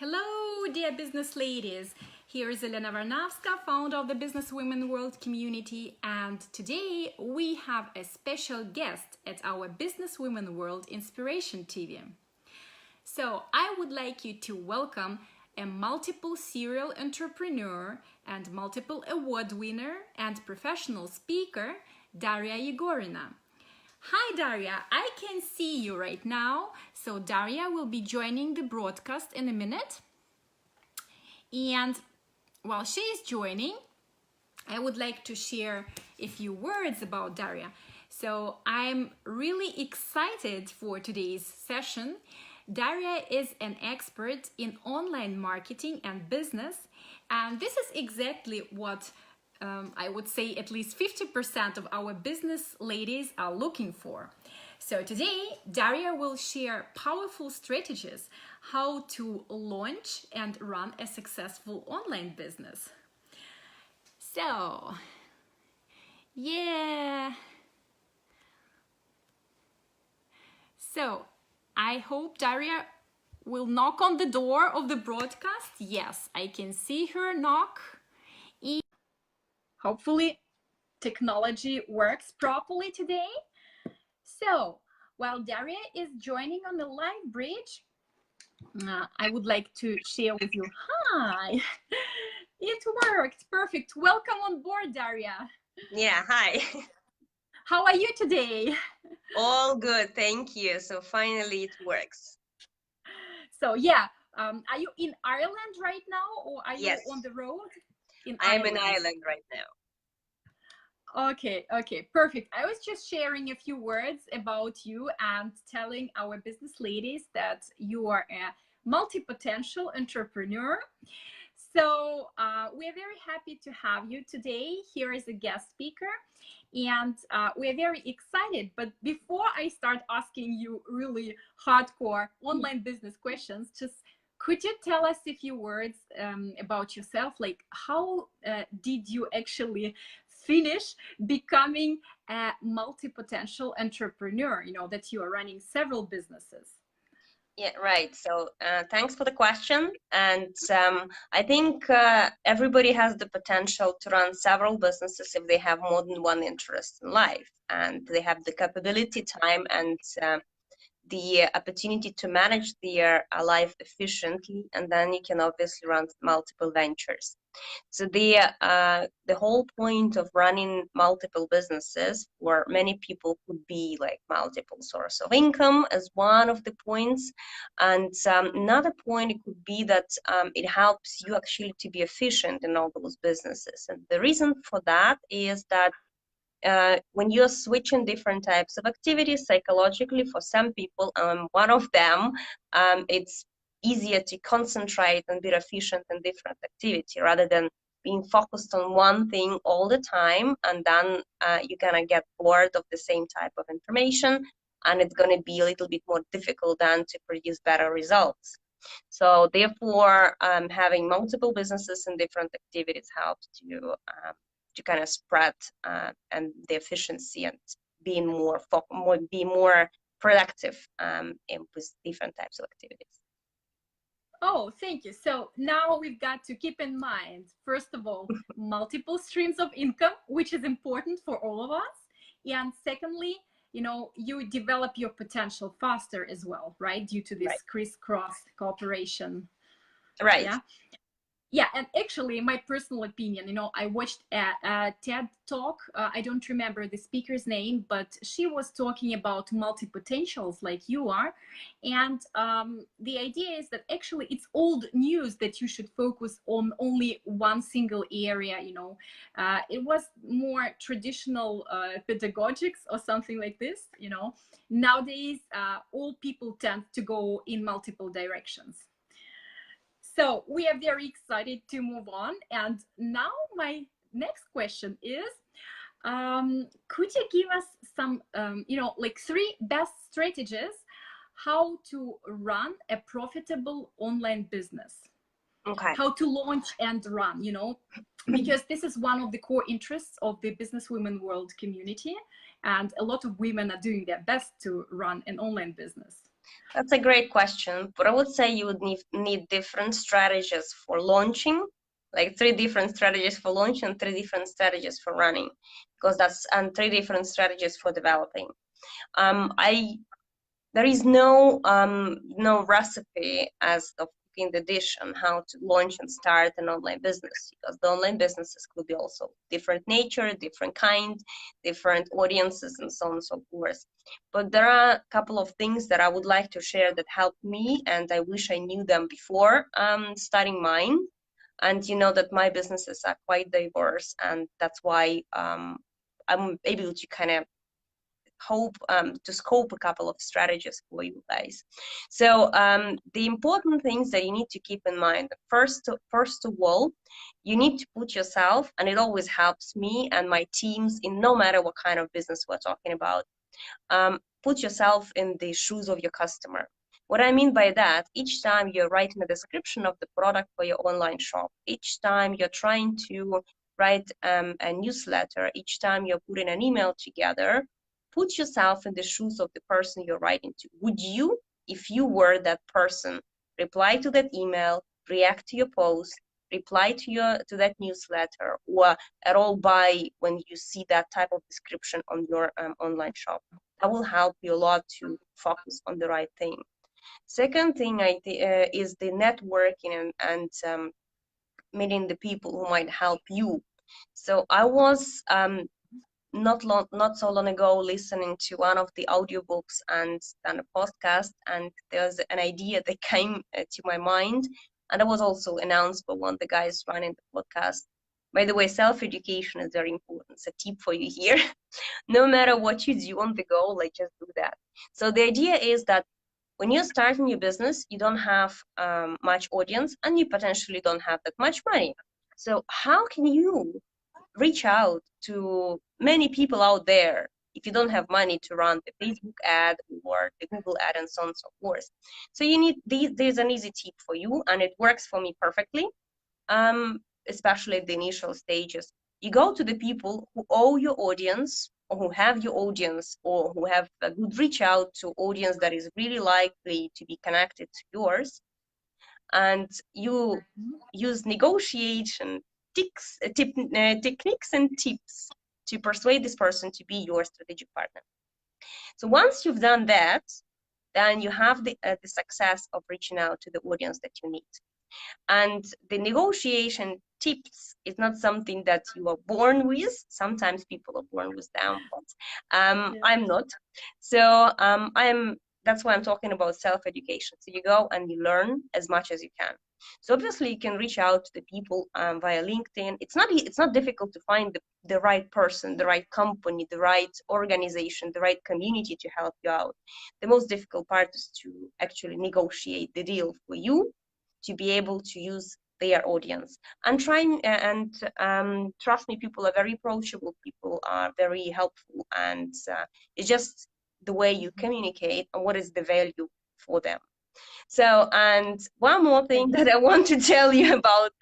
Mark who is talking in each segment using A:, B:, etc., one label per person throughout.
A: Hello, dear business ladies. Here is Elena Varnavska, founder of the Business Women World community, and today we have a special guest at our Business Women World Inspiration TV. So I would like you to welcome a multiple serial entrepreneur and multiple award winner and professional speaker, Darya Yegorina. Hi Darya, I can see you right now. So Darya will be joining the broadcast in a minute. And while she is joining, I would like to share a few words about Darya. So I'm really excited for today's session. Darya is an expert in online marketing and business, and this is exactly what I would say at least 50% of our business ladies are looking for. So today, Darya will share powerful strategies how to launch and run a successful online business. So, yeah. So, I hope Darya will knock on the door of the broadcast. Yes, I can see her knock. Hopefully technology works properly today. So while Darya is joining on the live bridge, I would like to share with you, hi, it worked, perfect. Welcome on board, Darya.
B: Yeah, hi.
A: How are you today?
B: All good, thank you. So finally it works.
A: So yeah, are you in Ireland right now, or are you
B: Yes.
A: on the road?
B: I'm in Ireland right now.
A: Okay, perfect. I was just sharing a few words about you and telling our business ladies that you are a multi-potential entrepreneur. So we're very happy to have you today here as a guest speaker, and we're very excited. But before I start asking you really hardcore online business questions, just could you tell us a few words about yourself? Like, how did you actually finish becoming a multi-potential entrepreneur? You know, that you are running several businesses.
B: Yeah, right. So thanks for the question. And I think everybody has the potential to run several businesses if they have more than one interest in life, and they have the capability, time, and the opportunity to manage their life efficiently, and then you can obviously run multiple ventures. So the whole point of running multiple businesses for many people could be like multiple source of income as one of the points, and another point it could be that it helps you actually to be efficient in all those businesses. And the reason for that is that when you're switching different types of activities psychologically, for some people, one of them, it's easier to concentrate and be efficient in different activity rather than being focused on one thing all the time, and then you're gonna get bored of the same type of information, and it's gonna be a little bit more difficult then to produce better results. So therefore, having multiple businesses and different activities helps you to kind of spread and the efficiency and being more productive with different types of activities.
A: Oh, thank you. So now we've got to keep in mind, first of all, multiple streams of income, which is important for all of us. And secondly, you know, you develop your potential faster as well, right? Due to this crisscross cooperation.
B: Right.
A: Yeah. Yeah, and actually, my personal opinion, you know, I watched a TED talk. I don't remember the speaker's name, but she was talking about multi-potentials like you are. And the idea is that actually it's old news that you should focus on only one single area, you know. It was more traditional pedagogics or something like this, you know. Nowadays, all people tend to go in multiple directions. So we are very excited to move on. And now my next question is, could you give us some, you know, like 3 best strategies how to run a profitable online business?
B: Okay.
A: How to launch and run, you know, because this is one of the core interests of the Business Women World community. And a lot of women are doing their best to run an online business.
B: That's a great question, but I would say you would need different strategies for launching, like 3 different strategies for launch and 3 different strategies for running, because and 3 different strategies for developing. I There is no recipe as of cooking the dish on how to launch and start an online business, because the online businesses could be also different nature, different kind, different audiences, and so on and so forth. But there are a couple of things that I would like to share that helped me, and I wish I knew them before starting mine. And you know that my businesses are quite diverse, and that's why I'm able to kind of hope to scope a couple of strategies for you guys. So the important things that you need to keep in mind, first of all, you need to put yourself, and it always helps me and my teams in no matter what kind of business we're talking about, put yourself in the shoes of your customer. What I mean by that, each time you're writing a description of the product for your online shop, each time you're trying to write a newsletter, each time you're putting an email together, put yourself in the shoes of the person you're writing to. Would you, if you were that person, reply to that email, react to your post, reply to that newsletter, or at all buy when you see that type of description on your online shop? That will help you a lot to focus on the right thing. Second thing is the networking and meeting the people who might help you. So I was not so long ago listening to one of the audiobooks and a podcast, and there's an idea that came to my mind, and it was also announced by one of the guys running the podcast. By the way, self-education is very important. It's a tip for you here. No matter what you do on the go, like just do that. So the idea is that when you're starting your business, you don't have much audience, and you potentially don't have that much money. So how can you reach out to many people out there if you don't have money to run the Facebook ad or the Google ad and so on and so forth? So you need there's an easy tip for you, and it works for me perfectly, especially at the initial stages. You go to the people who owe your audience, or who have your audience, or who have a good reach out to audience that is really likely to be connected to yours, and you use negotiation techniques and tips to persuade this person to be your strategic partner. So once you've done that, then you have the success of reaching out to the audience that you need. And the negotiation tips is not something that you are born with. Sometimes people are born with them, but I'm not. So that's why I'm talking about self-education. So you go and you learn as much as you can. So obviously you can reach out to the people via LinkedIn. It's not difficult to find the right person, the right company, the right organization, the right community to help you out. The most difficult part is to actually negotiate the deal for you, to be able to use their audience. And trust me, people are very approachable, people are very helpful, and it's just the way you communicate and what is the value for them. So, and one more thing that I want to tell you about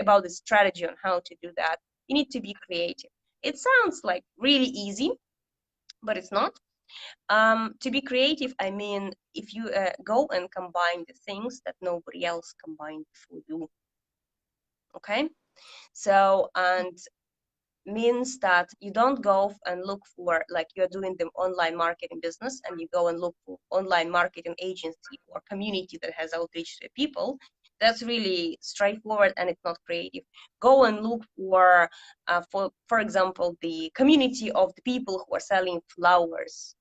B: about the strategy on how to do that. You need to be creative. It sounds like really easy, but it's not. To be creative, I mean, if you go and combine the things that nobody else combined before you. Okay, so, and means that you don't go and look for, like you're doing the online marketing business and you go and look for online marketing agency or community that has outreach to people. That's really straightforward and it's not creative. Go and look for example, the community of the people who are selling flowers,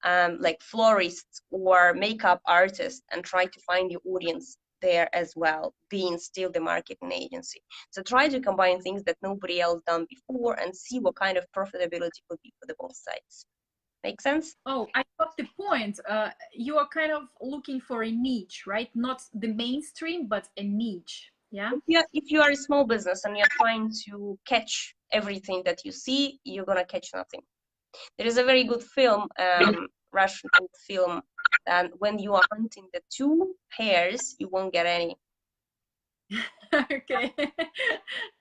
B: like florists or makeup artists, and try to find your audience there as well, being still the marketing agency. So try to combine things that nobody else done before and see what kind of profitability could be for the both sides. Make sense?
A: Oh, I got the point. You are kind of looking for a niche, right? Not the mainstream, but a niche. Yeah.
B: If you are a small business and you're trying to catch everything that you see, you're gonna catch nothing. There is a very good film, Russian film, and when you are hunting the 2 hairs, you won't get any.
A: Okay.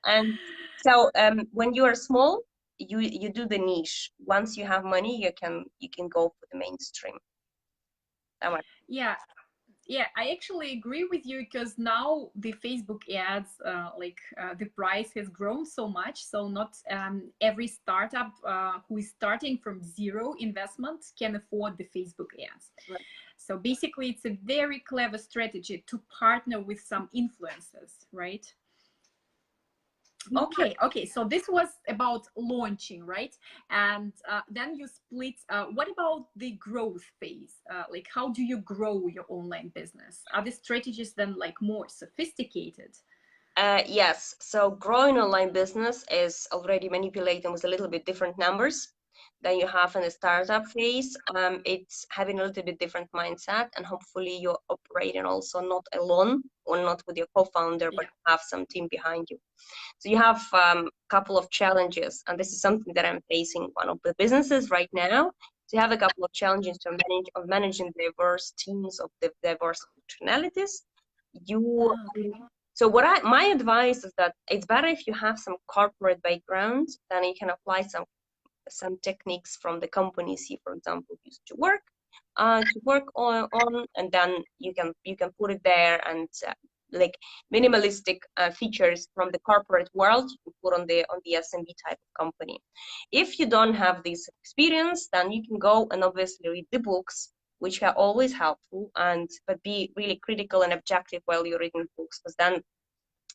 B: And so when you are small, you do the niche. Once you have money, you can go for the mainstream. That much.
A: Yeah, yeah, I actually agree with you because now the Facebook ads, the price has grown so much. So not every startup who is starting from zero investment can afford the Facebook ads.
B: Right.
A: So basically, it's a very clever strategy to partner with some influencers, right? Okay, so this was about launching, right? And then you split. What about the growth phase? Like, how do you grow your online business? Are the strategies then like more sophisticated?
B: Yes, so growing online business is already manipulating with a little bit different numbers than you have in the startup phase. It's having a little bit different mindset, and hopefully you're operating also not alone or not with your co-founder, but
A: Yeah.
B: have some team behind you. So you have a couple of challenges, and this is something that I'm facing one of the businesses right now. So you have a couple of challenges to manage of managing diverse teams of the diverse functionalities. You
A: Okay.
B: so my advice is that it's better if you have some corporate background, then you can apply some techniques from the companies he, for example, used to work on, and then you can put it there, and like minimalistic features from the corporate world you put on the SMB type of company. If you don't have this experience, then you can go and obviously read the books, which are always helpful, but be really critical and objective while you're reading books, because then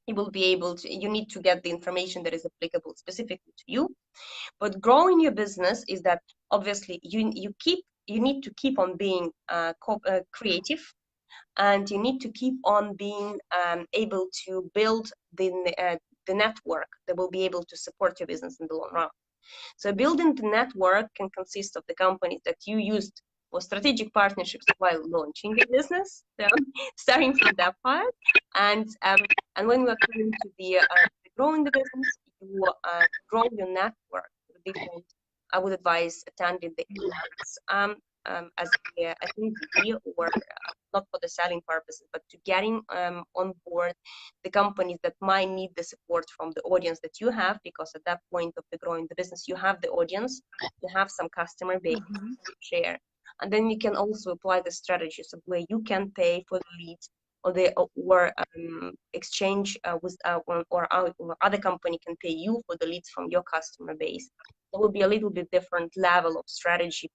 B: you need to get the information that is applicable specifically to you. But growing your business is that obviously you need to keep on being creative, and you need to keep on being able to build the network that will be able to support your business in the long run. So building the network can consist of the companies that you used for strategic partnerships while launching the business. So starting from that part, and when we're coming to the growing the business, you grow your network with different. I would advise attending the events as I think or not for the selling purposes, but to getting on board the companies that might need the support from the audience that you have, because at that point of the growing the business, you have the audience, you have some customer base to share. And then you can also apply the strategies of where you can pay for the leads, or exchange with or other company can pay you for the leads from your customer base. There will be a little bit different level of strategy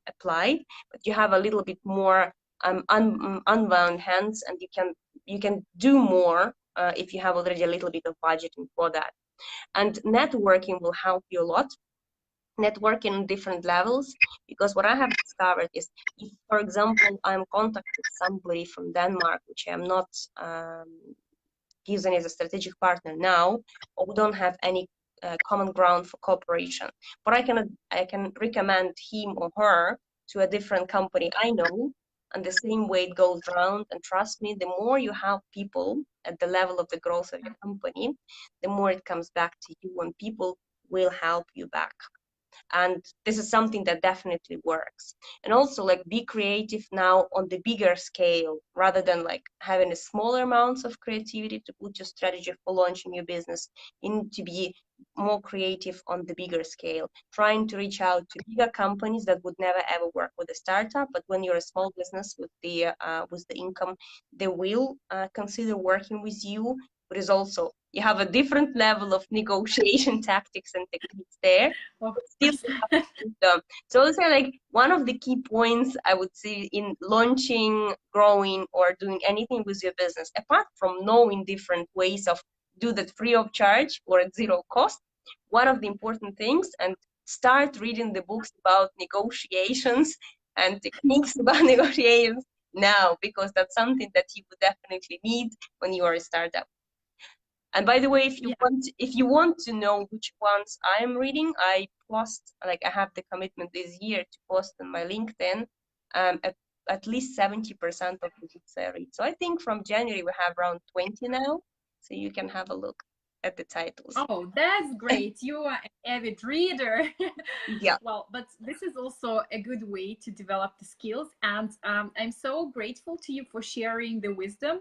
B: applied, but you have a little bit more unbound hands, and you can do more if you have already a little bit of budgeting for that. And networking will help you a lot. Networking on different levels, because what I have discovered is, if, for example, I'm contacting somebody from Denmark, which I'm not using as a strategic partner now, or we don't have any common ground for cooperation, but I can recommend him or her to a different company I know, and the same way it goes around. And trust me, the more you help people at the level of the growth of your company, the more it comes back to you, and people will help you back. And this is something that definitely works. And also, like, be creative now on the bigger scale, rather than like having a smaller amounts of creativity to put your strategy for launching your business. You need to be more creative on the bigger scale, trying to reach out to bigger companies that would never ever work with a startup, but when you're a small business with the income, they will consider working with you. But it's also, you have a different level of negotiation tactics and techniques there.
A: Of
B: Still,
A: course.
B: so also, like, one of the key points I would say in launching, growing, or doing anything with your business, apart from knowing different ways of do that free of charge or at zero cost, one of the important things, and start reading the books about negotiations and techniques about negotiations now, because that's something that you would definitely need when you are a startup. And by the way, if you want to know which ones I'm reading, I have the commitment this year to post on my LinkedIn at least 70% of the books I read. So I think from January we have around 20 now, so you can have a look. at the titles.
A: Oh, that's great. You are an avid reader.
B: Yeah.
A: Well, but this is also a good way to develop the skills. And I'm so grateful to you for sharing the wisdom.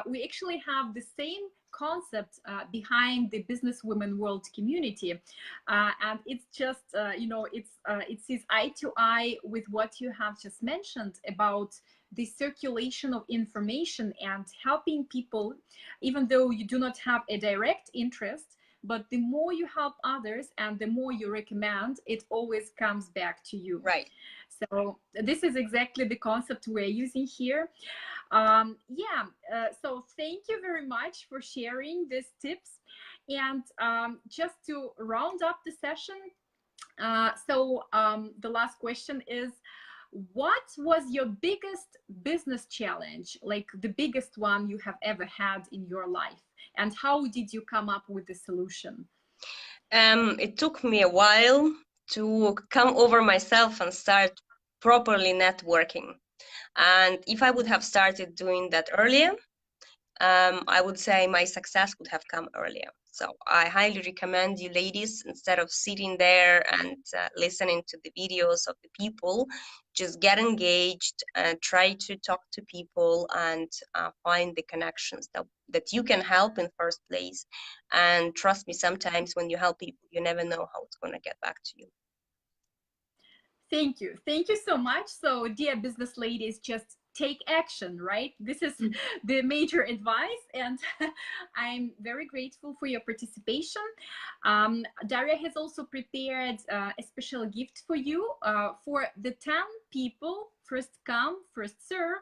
A: We actually have the same concept behind the Business Women World community. And it's just, it sees eye to eye with what you have just mentioned about the circulation of information and helping people, even though you do not have a direct interest. But the more you help others and the more you recommend, it always comes back to you.
B: Right.
A: So this is exactly the concept we're using here. So thank you very much for sharing these tips. And just to round up the session, the last question is, what was your biggest business challenge, like the biggest one you have ever had in your life? And how did you come up with the solution?
B: It took me a while to come over myself and start properly networking. And if I would have started doing that earlier, I would say my success would have come earlier. So I highly recommend you ladies, instead of sitting there and listening to the videos of the people, just get engaged and try to talk to people and find the connections that you can help in first place. And trust me, sometimes when you help people, you never know how it's going to get back to you.
A: Thank you. Thank you so much. So, dear business ladies, just take action, right? This is the major advice, and I'm very grateful for your participation. Daria has also prepared a special gift for you for the 10 people, first come, first serve.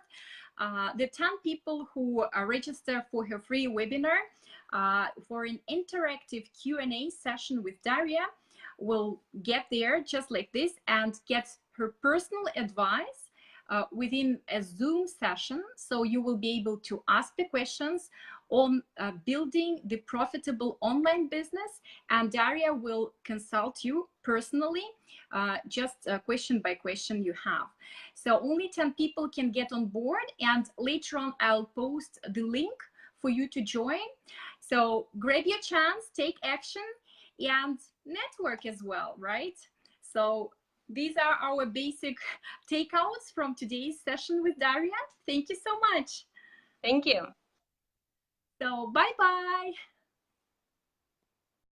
A: The 10 people who register for her free webinar for an interactive Q&A session with Daria will get there just like this and get her personal advice within a Zoom session. So you will be able to ask the questions on building the profitable online business, and Daria will consult you personally, just question by question you have. So only 10 people can get on board, and later on I'll post the link for you to join. So grab your chance, take action, and network as well, right? So these are our basic takeouts from today's session with Daria. Thank you so much.
B: Thank you.
A: So bye-bye.